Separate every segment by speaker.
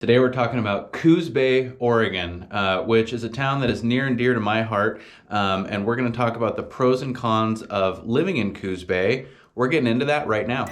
Speaker 1: Today we're talking about Coos Bay, Oregon, which is a town that is near and dear to my heart, and we're going to talk about the pros and cons of living in Coos Bay. We're getting into that right now.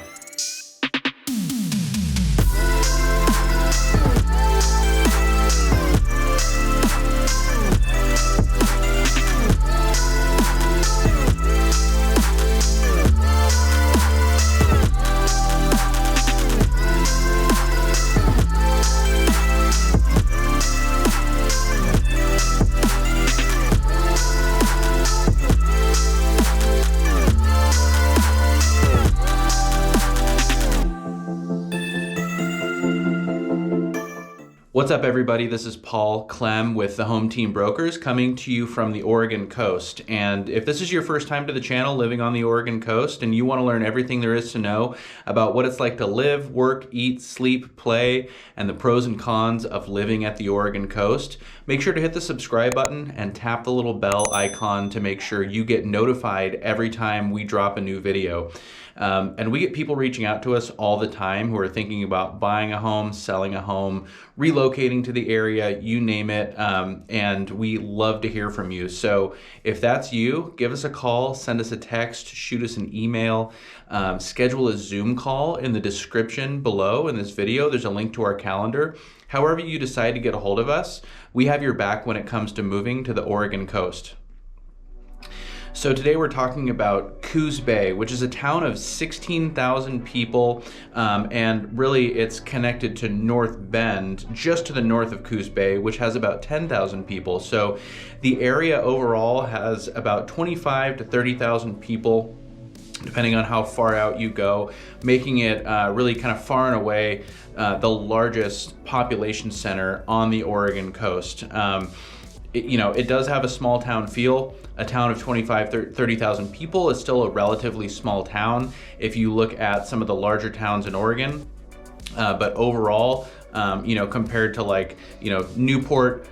Speaker 1: What's up, everybody? This is Clem with the Home Team Brokers coming to you from the Oregon coast. And if this is your first time to the channel living on the Oregon coast and you want to learn everything there is to know about what it's like to live, work, eat, sleep, play, and the pros and cons of living at the Oregon coast, make sure to hit the subscribe button and tap the little bell icon to make sure you get notified every time we drop a new video. And we get people reaching out to us all the time who are thinking about buying a home, selling a home, relocating to the area, you name it, and we love to hear from you. So if that's you, give us a call, send us a text, shoot us an email, schedule a Zoom call in the description below in this video. There's a link to our calendar. However you decide to get a hold of us, we have your back when it comes to moving to the Oregon coast. So today we're talking about Coos Bay, which is a town of 16,000 people, and really it's connected to North Bend, just to the north of Coos Bay, which has about 10,000 people. So the area overall has about 25 to 30,000 people, depending on how far out you go, making it really kind of far and away the largest population center on the Oregon coast. It does have a small town feel. A town of 30,000 people is still a relatively small town if you look at some of the larger towns in Oregon. But overall, compared to Newport,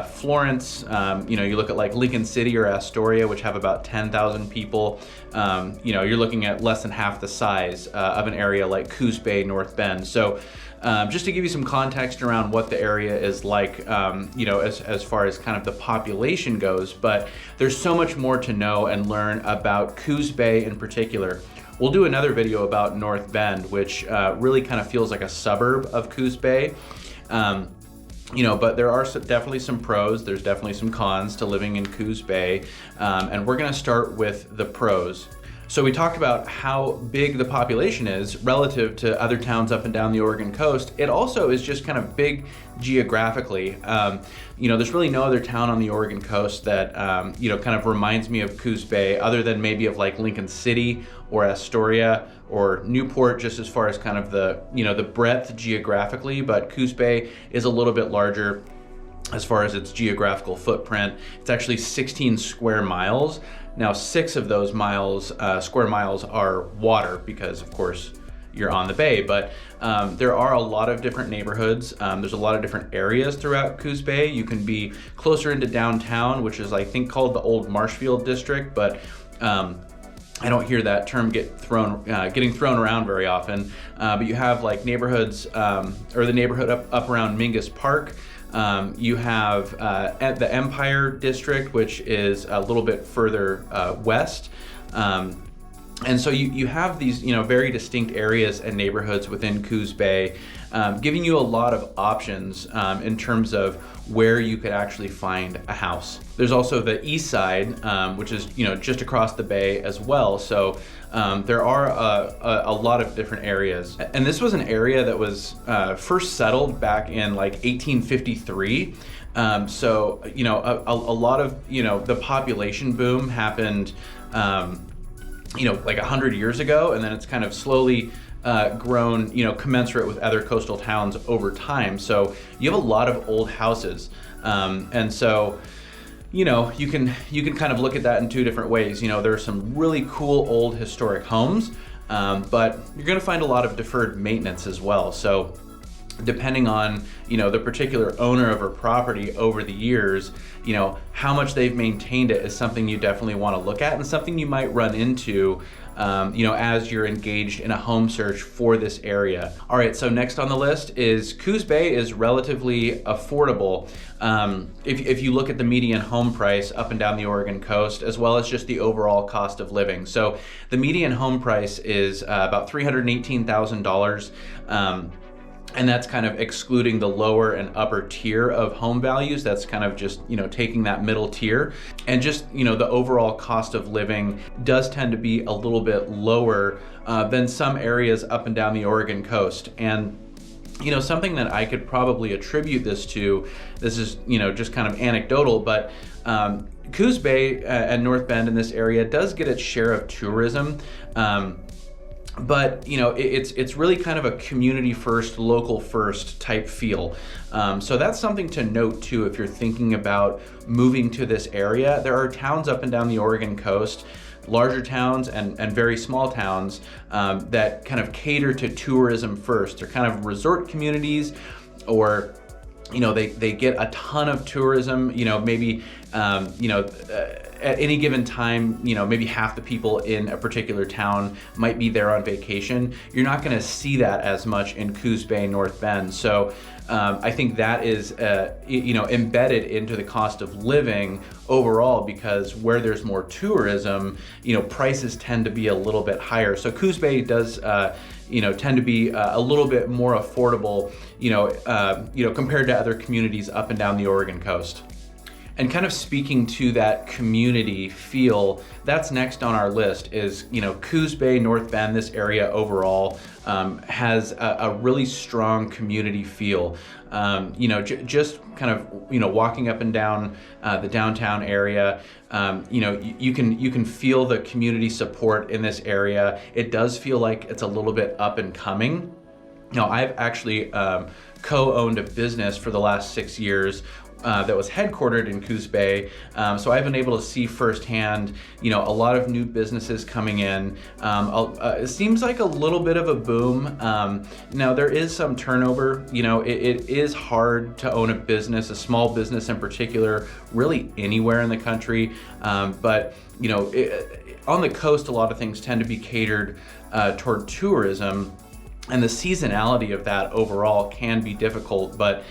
Speaker 1: Florence, you look at like Lincoln City or Astoria, which have about 10,000 people, you're looking at less than half the size of an area like Coos Bay, North Bend. So just to give you some context around what the area is like, as far as kind of the population goes, but there's so much more to know and learn about Coos Bay in particular. We'll do another video about North Bend, which really kind of feels like a suburb of Coos Bay. But there are definitely some pros, there's definitely some cons to living in Coos Bay, and we're gonna start with the pros. So we talked about how big the population is relative to other towns up and down the Oregon coast. It also is just kind of big geographically. There's really no other town on the Oregon coast that, kind of reminds me of Coos Bay, other than maybe of like Lincoln City or Astoria or Newport, just as far as kind of the breadth geographically, but Coos Bay is a little bit larger as far as its geographical footprint. It's actually 16 square miles. Now, 6 of those square miles are water because, of course, you're on the bay, but there are a lot of different neighborhoods. There's a lot of different areas throughout Coos Bay. You can be closer into downtown, which is, I think, called the Old Marshfield District, but I don't hear that term getting thrown around very often. But you have like neighborhoods, or the neighborhood up around Mingus Park. You have at the Empire District, which is a little bit further west. And so you have these, very distinct areas and neighborhoods within Coos Bay, giving you a lot of options in terms of where you could actually find a house. There's also the east side, which is, just across the bay as well. So there are a lot of different areas. And this was an area that was first settled back in like 1853. So, a lot of, the population boom happened, like 100 years ago, and then it's kind of slowly grown, commensurate with other coastal towns over time. So you have a lot of old houses, and so you can kind of look at that in two different ways. There are some really cool old historic homes, but you're going to find a lot of deferred maintenance as well. So depending on, the particular owner of a property over the years, how much they've maintained it is something you definitely want to look at, and something you might run into, as you're engaged in a home search for this area. All right, so next on the list is Coos Bay is relatively affordable. If you look at the median home price up and down the Oregon coast, as well as just the overall cost of living. So the median home price is about $318,000. And that's kind of excluding the lower and upper tier of home values. That's kind of just, taking that middle tier. And just, the overall cost of living does tend to be a little bit lower than some areas up and down the Oregon coast. And something that I could probably attribute this to, this is, just kind of anecdotal, but Coos Bay and North Bend in this area does get its share of tourism. But it's really kind of a community first, local first type feel. So that's something to note too if you're thinking about moving to this area. There are towns up and down the Oregon coast, larger towns and very small towns that kind of cater to tourism first. They're kind of resort communities, or they get a ton of tourism, maybe at any given time, maybe half the people in a particular town might be there on vacation. You're not going to see that as much in Coos Bay, North Bend. So I think that is, embedded into the cost of living overall, because where there's more tourism, prices tend to be a little bit higher. So Coos Bay does, tend to be a little bit more affordable, compared to other communities up and down the Oregon coast. And kind of speaking to that community feel, that's next on our list is, Coos Bay, North Bend, this area overall has a really strong community feel. Just kind of, walking up and down the downtown area, you can feel the community support in this area. It does feel like it's a little bit up and coming. I've actually co-owned a business for the last 6 years that was headquartered in Coos Bay. So I've been able to see firsthand, a lot of new businesses coming in. It seems like a little bit of a boom. Now there is some turnover. It is hard to own a business, a small business in particular, really anywhere in the country. But on the coast, a lot of things tend to be catered toward tourism. And the seasonality of that overall can be difficult, but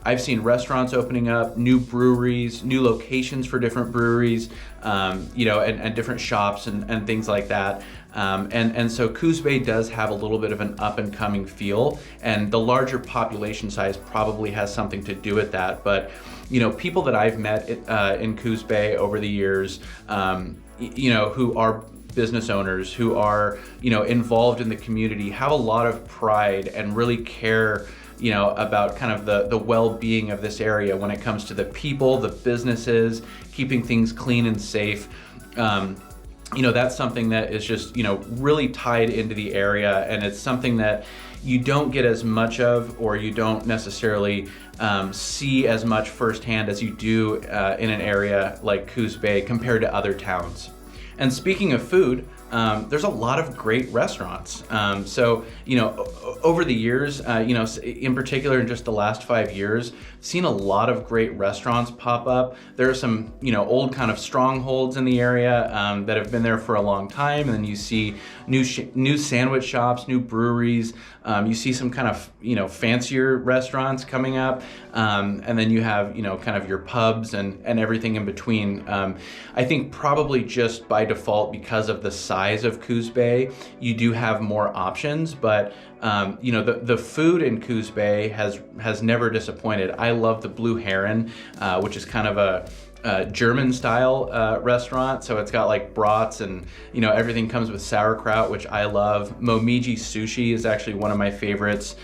Speaker 1: I've seen restaurants opening up, new breweries, new locations for different breweries, and different shops and things like that. And so Coos Bay does have a little bit of an up and coming feel, and the larger population size probably has something to do with that. But people that I've met in Coos Bay over the years, who are business owners, who are involved in the community, have a lot of pride and really care about kind of the well-being of this area when it comes to the people, the businesses, keeping things clean and safe. That's something that is just really tied into the area, and it's something that you don't get as much of, or you don't necessarily see as much firsthand as you do in an area like Coos Bay compared to other towns. And speaking of food, there's a lot of great restaurants. So, over the years, in particular in just the last 5 years, seen a lot of great restaurants pop up. There are some, old kind of strongholds in the area that have been there for a long time. And then you see new sandwich shops, new breweries. You see some kind of, fancier restaurants coming up. And then you have, kind of your pubs and everything in between. I think probably just by default, because of the size of Coos Bay, you do have more options, but the food in Coos Bay has never disappointed. I love the Blue Heron, which is kind of a German style restaurant. So it's got like brats and everything comes with sauerkraut, which I love. Momiji Sushi is actually one of my favorites,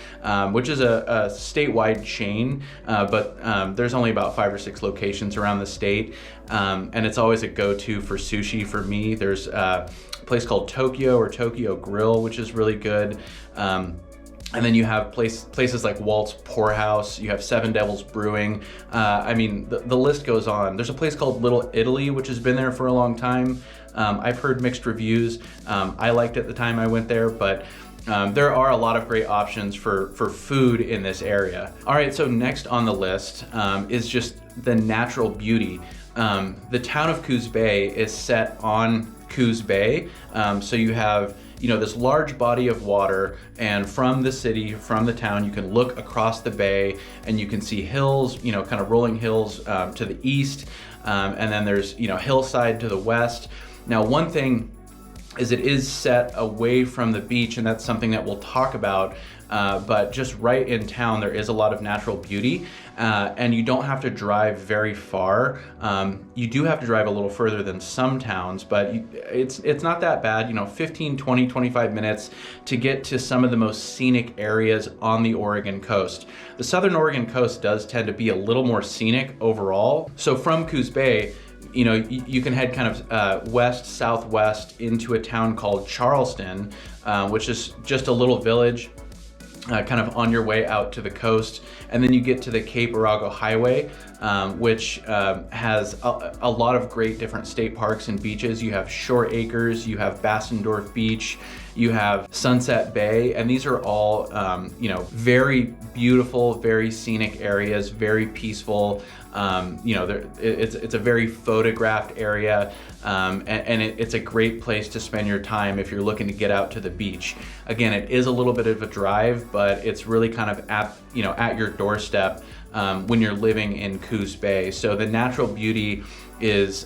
Speaker 1: which is a statewide chain, but there's only about 5 or 6 locations around the state, and it's always a go-to for sushi for me. There's a place called Tokyo or Tokyo Grill, which is really good. And then you have places like Walt's Poorhouse, you have Seven Devils Brewing. The list goes on. There's a place called Little Italy, which has been there for a long time. I've heard mixed reviews. I liked it the time I went there, but there are a lot of great options for food in this area. All right, so next on the list is just the natural beauty. The town of Coos Bay is set on Coos Bay, so you have this large body of water, and from the city, from the town, you can look across the bay and you can see hills, kind of rolling hills to the east, and then there's hillside to the west. Now, one thing is it is set away from the beach, and that's something that we'll talk about, but just right in town there is a lot of natural beauty, and you don't have to drive very far. You do have to drive a little further than some towns, but it's not that bad, 15, 20, 25 minutes to get to some of the most scenic areas on the Oregon coast. The southern Oregon coast does tend to be a little more scenic overall. So from Coos Bay, you can head kind of west-southwest into a town called Charleston, which is just a little village kind of on your way out to the coast. And then you get to the Cape Arago Highway, which has a lot of great different state parks and beaches. You have Shore Acres, you have Bassendorf Beach, you have Sunset Bay, and these are all very beautiful, very scenic areas, very peaceful. It's a very photographed area, and it's a great place to spend your time if you're looking to get out to the beach. Again, it is a little bit of a drive, but it's really kind of at your doorstep when you're living in Coos Bay. So the natural beauty is,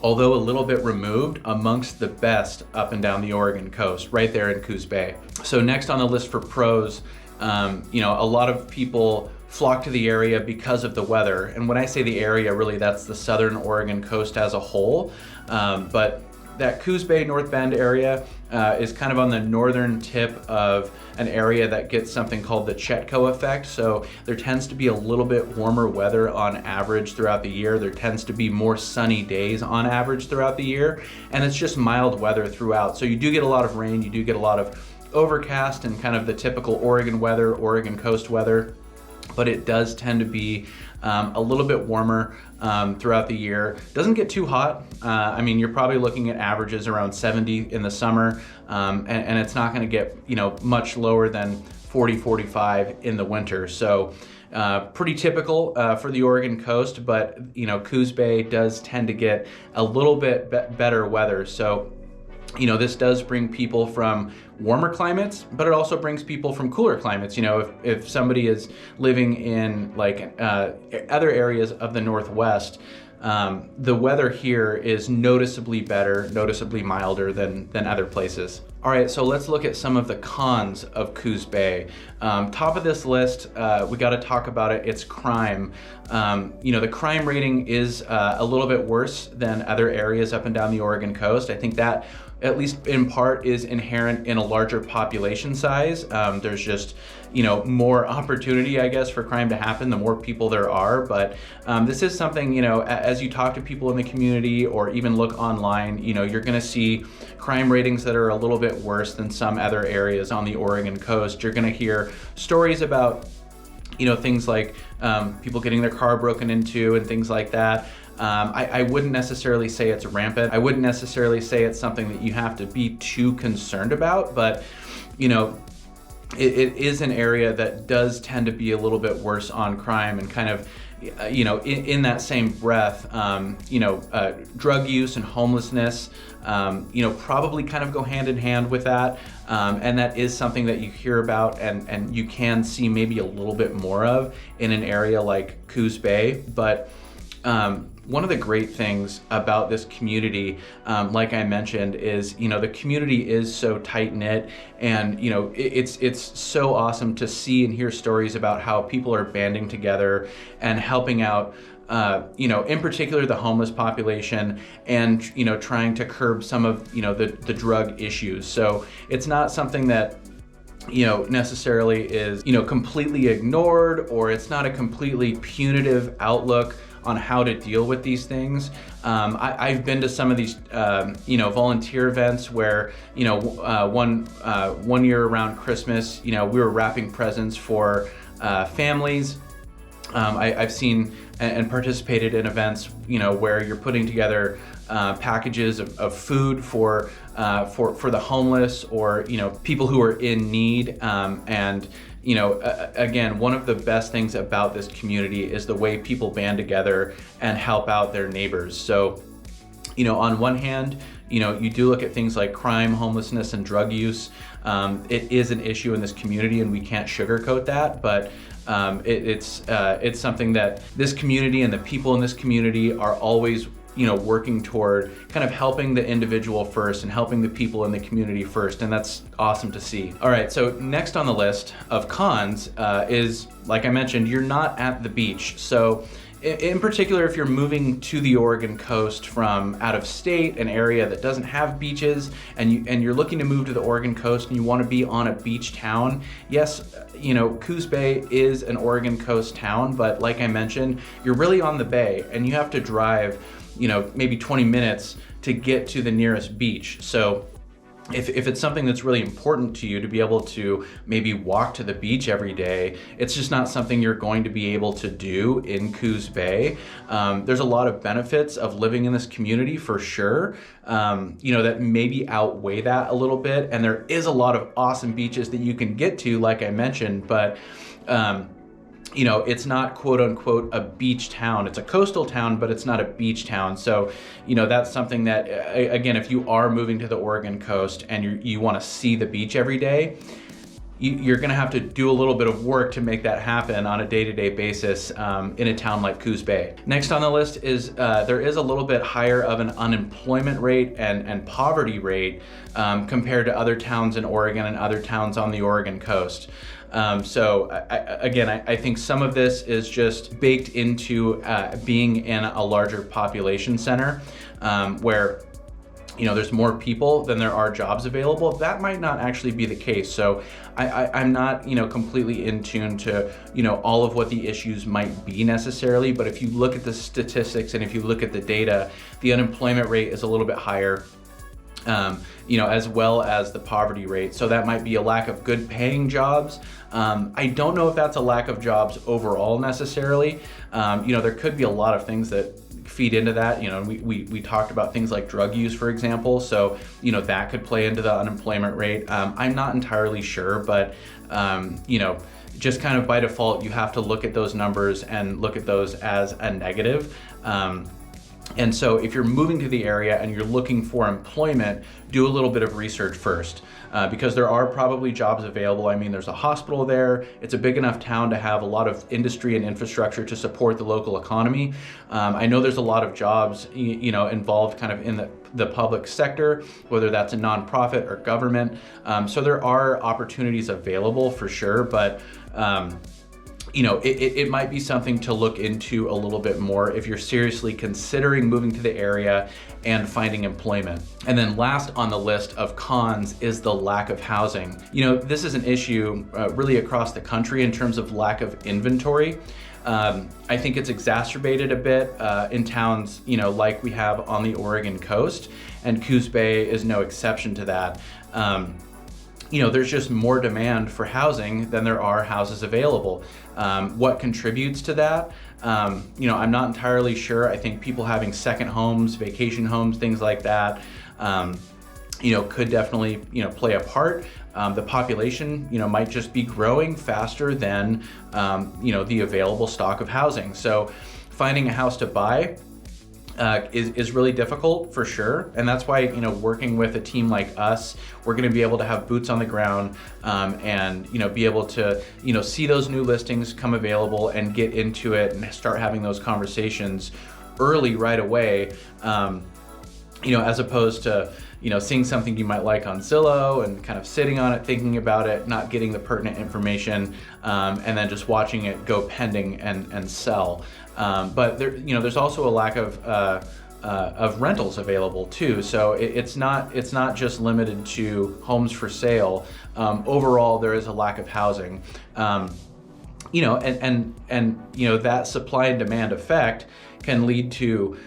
Speaker 1: although a little bit removed, amongst the best up and down the Oregon coast, right there in Coos Bay. So next on the list for pros, a lot of people flock to the area because of the weather. And when I say the area, really that's the southern Oregon coast as a whole. But that Coos Bay, North Bend area is kind of on the northern tip of an area that gets something called the Chetco effect. So there tends to be a little bit warmer weather on average throughout the year. There tends to be more sunny days on average throughout the year. And it's just mild weather throughout. So you do get a lot of rain, you do get a lot of overcast and kind of the typical Oregon weather, Oregon coast weather. But it does tend to be a little bit warmer throughout the year. Doesn't get too hot. You're probably looking at averages around 70 in the summer, and it's not gonna get much lower than 40, 45 in the winter. So pretty typical for the Oregon coast, but Coos Bay does tend to get a little bit better weather. So this does bring people from warmer climates, but it also brings people from cooler climates. If somebody is living in other areas of the Northwest, the weather here is noticeably better, noticeably milder than other places. All right, so let's look at some of the cons of Coos Bay. Top of this list, we got to talk about it. It's crime. The crime rating is a little bit worse than other areas up and down the Oregon coast. I think that, at least in part, is inherent in a larger population size. There's just, more opportunity, I guess, for crime to happen the more people there are. But this is something, as you talk to people in the community or even look online, you're going to see crime ratings that are a little bit worse than some other areas on the Oregon coast. You're going to hear stories about, things like people getting their car broken into and things like that. I wouldn't necessarily say it's rampant. I wouldn't necessarily say it's something that you have to be too concerned about, but it is an area that does tend to be a little bit worse on crime, and kind of, in that same breath, drug use and homelessness, probably kind of go hand in hand with that. And that is something that you hear about and you can see maybe a little bit more of in an area like Coos Bay. But one of the great things about this community, like I mentioned, is the community is so tight knit, and it's so awesome to see and hear stories about how people are banding together and helping out. In particular the homeless population, and trying to curb some of the drug issues. So it's not something that necessarily is completely ignored, or it's not a completely punitive outlook on how to deal with these things. I've been to some of these, volunteer events where, one year around Christmas, we were wrapping presents for families I've seen and participated in events, where you're putting together packages of food for the homeless, or people who are in need. And again, one of the best things about this community is the way people band together and help out their neighbors. So, on one hand, you do look at things like crime, homelessness, and drug use. It is an issue in this community, and we can't sugarcoat that, but it's something that this community and the people in this community are always working toward, kind of helping the individual first and helping the people in the community first, and that's awesome to see. All right, so next on the list of cons is, like I mentioned, you're not at the beach. So in particular, if you're moving to the Oregon coast from out of state, an area that doesn't have beaches, and you're looking to move to the Oregon coast and you want to be on a beach town, yes, Coos Bay is an Oregon coast town, but like I mentioned, you're really on the bay and you have to drive, maybe 20 minutes to get to the nearest beach. So if it's something that's really important to you to be able to maybe walk to the beach every day, it's just not something you're going to be able to do in Coos Bay. There's a lot of benefits of living in this community for sure, that maybe outweigh that a little bit. And there is a lot of awesome beaches that you can get to, like I mentioned, but it's not quote unquote a beach town. It's a coastal town, but it's not a beach town. So, that's something that, again, if you are moving to the Oregon coast and you want to see the beach every day, you're going to have to do a little bit of work to make that happen on a day-to-day basis in a town like Coos Bay. Next on the list is there is a little bit higher of an unemployment rate and poverty rate compared to other towns in Oregon and other towns on the Oregon coast. So I think some of this is just baked into being in a larger population center where there's more people than there are jobs available. That might not actually be the case. So I'm not completely in tune to all of what the issues might be necessarily, but if you look at the statistics and if you look at the data, the unemployment rate is a little bit higher. As well as the poverty rate. So that might be a lack of good paying jobs. I don't know if that's a lack of jobs overall necessarily. There could be a lot of things that feed into that. We talked about things like drug use, for example. So, that could play into the unemployment rate. I'm not entirely sure, but, just kind of by default, you have to look at those numbers and look at those as a negative. And so if you're moving to the area and you're looking for employment, do a little bit of research first, because there are probably jobs available. I mean, there's a hospital there. It's a big enough town to have a lot of industry and infrastructure to support the local economy. I know there's a lot of jobs, involved kind of in the public sector, whether that's a nonprofit or government. So there are opportunities available for sure, but it might be something to look into a little bit more if you're seriously considering moving to the area and finding employment. And then last on the list of cons is the lack of housing. This is an issue really across the country in terms of lack of inventory. I think it's exacerbated a bit in towns, like we have on the Oregon coast, and Coos Bay is no exception to that. There's just more demand for housing than there are houses available. What contributes to that? I'm not entirely sure. I think people having second homes, vacation homes, things like that, could definitely, play a part. The population, might just be growing faster than, the available stock of housing. So finding a house to buy is really difficult for sure. And that's why, working with a team like us, we're going to be able to have boots on the ground and, be able to, see those new listings come available and get into it and start having those conversations early right away, as opposed to, seeing something you might like on Zillow and kind of sitting on it, thinking about it, not getting the pertinent information, and then just watching it go pending and sell. But there's also a lack of rentals available too. So it's not just limited to homes for sale. Overall, there is a lack of housing. And that supply and demand effect can lead to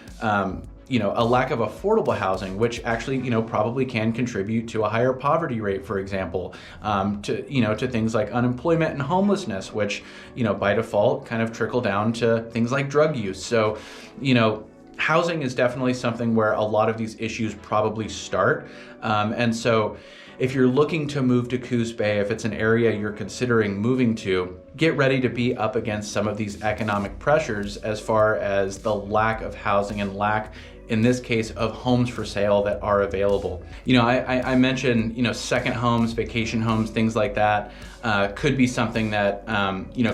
Speaker 1: a lack of affordable housing, which actually, probably can contribute to a higher poverty rate, for example, to things like unemployment and homelessness, which, by default kind of trickle down to things like drug use. So, housing is definitely something where a lot of these issues probably start. And so if you're looking to move to Coos Bay, if it's an area you're considering moving to, get ready to be up against some of these economic pressures as far as the lack of housing and lack, in this case, of homes for sale that are available. I mentioned, second homes, vacation homes, things like that could be something that,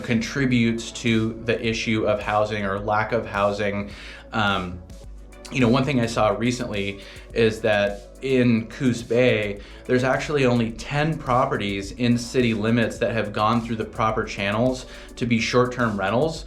Speaker 1: contributes to the issue of housing or lack of housing. One thing I saw recently is that in Coos Bay, there's actually only 10 properties in city limits that have gone through the proper channels to be short-term rentals.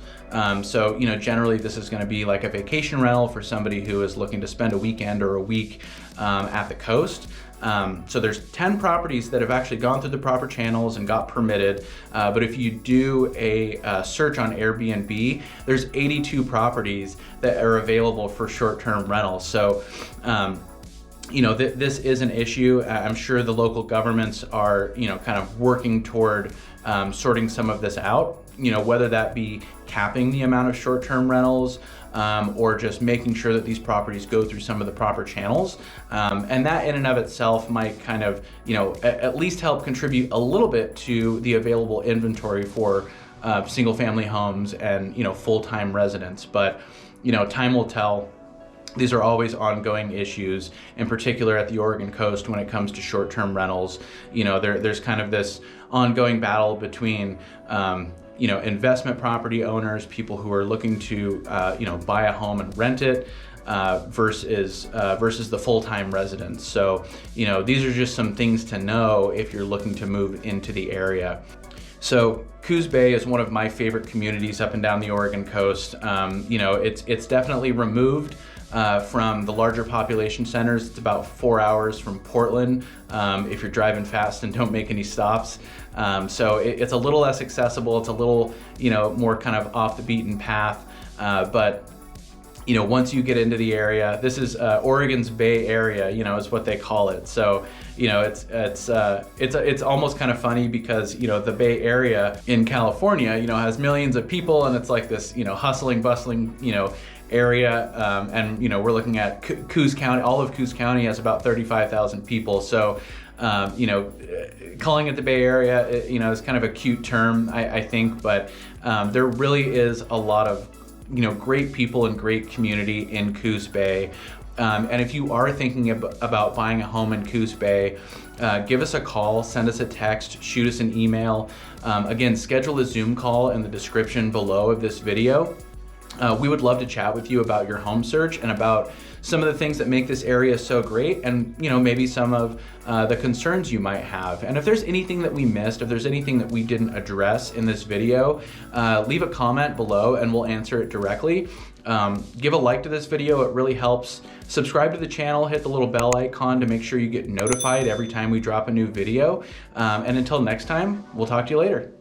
Speaker 1: So, generally this is going to be like a vacation rental for somebody who is looking to spend a weekend or a week at the coast. So there's 10 properties that have actually gone through the proper channels and got permitted. But if you do a search on Airbnb, there's 82 properties that are available for short-term rentals. So, this is an issue. I'm sure the local governments are, kind of working toward sorting some of this out, whether that be capping the amount of short-term rentals, or just making sure that these properties go through some of the proper channels. And that in and of itself might kind of, at least help contribute a little bit to the available inventory for single family homes and, full-time residents. But, time will tell. These are always ongoing issues, in particular at the Oregon coast when it comes to short-term rentals. There's kind of this ongoing battle between, investment property owners, people who are looking to, buy a home and rent it, versus the full-time residents. So, these are just some things to know if you're looking to move into the area. So Coos Bay is one of my favorite communities up and down the Oregon coast. It's definitely removed from the larger population centers. It's about 4 hours from Portland if you're driving fast and don't make any stops. So it's a little less accessible. It's a little, more kind of off the beaten path. But once you get into the area, this is Oregon's Bay Area, is what they call it. So, it's almost kind of funny because, the Bay Area in California, has millions of people, and it's like this, hustling, bustling, area. And, we're looking at Coos County. All of Coos County has about 35,000 people. So, calling it the Bay Area, is kind of a cute term, I think, but there really is a lot of great people and great community in Coos Bay. And if you are thinking about buying a home in Coos Bay, give us a call, send us a text, shoot us an email. Again, schedule a Zoom call in the description below of this video. We would love to chat with you about your home search and about some of the things that make this area so great, and maybe some of the concerns you might have. And if there's anything that we missed, if there's anything that we didn't address in this video, leave a comment below and we'll answer it directly. Give a like to this video, it really helps. Subscribe to the channel, hit the little bell icon to make sure you get notified every time we drop a new video. And until next time, we'll talk to you later.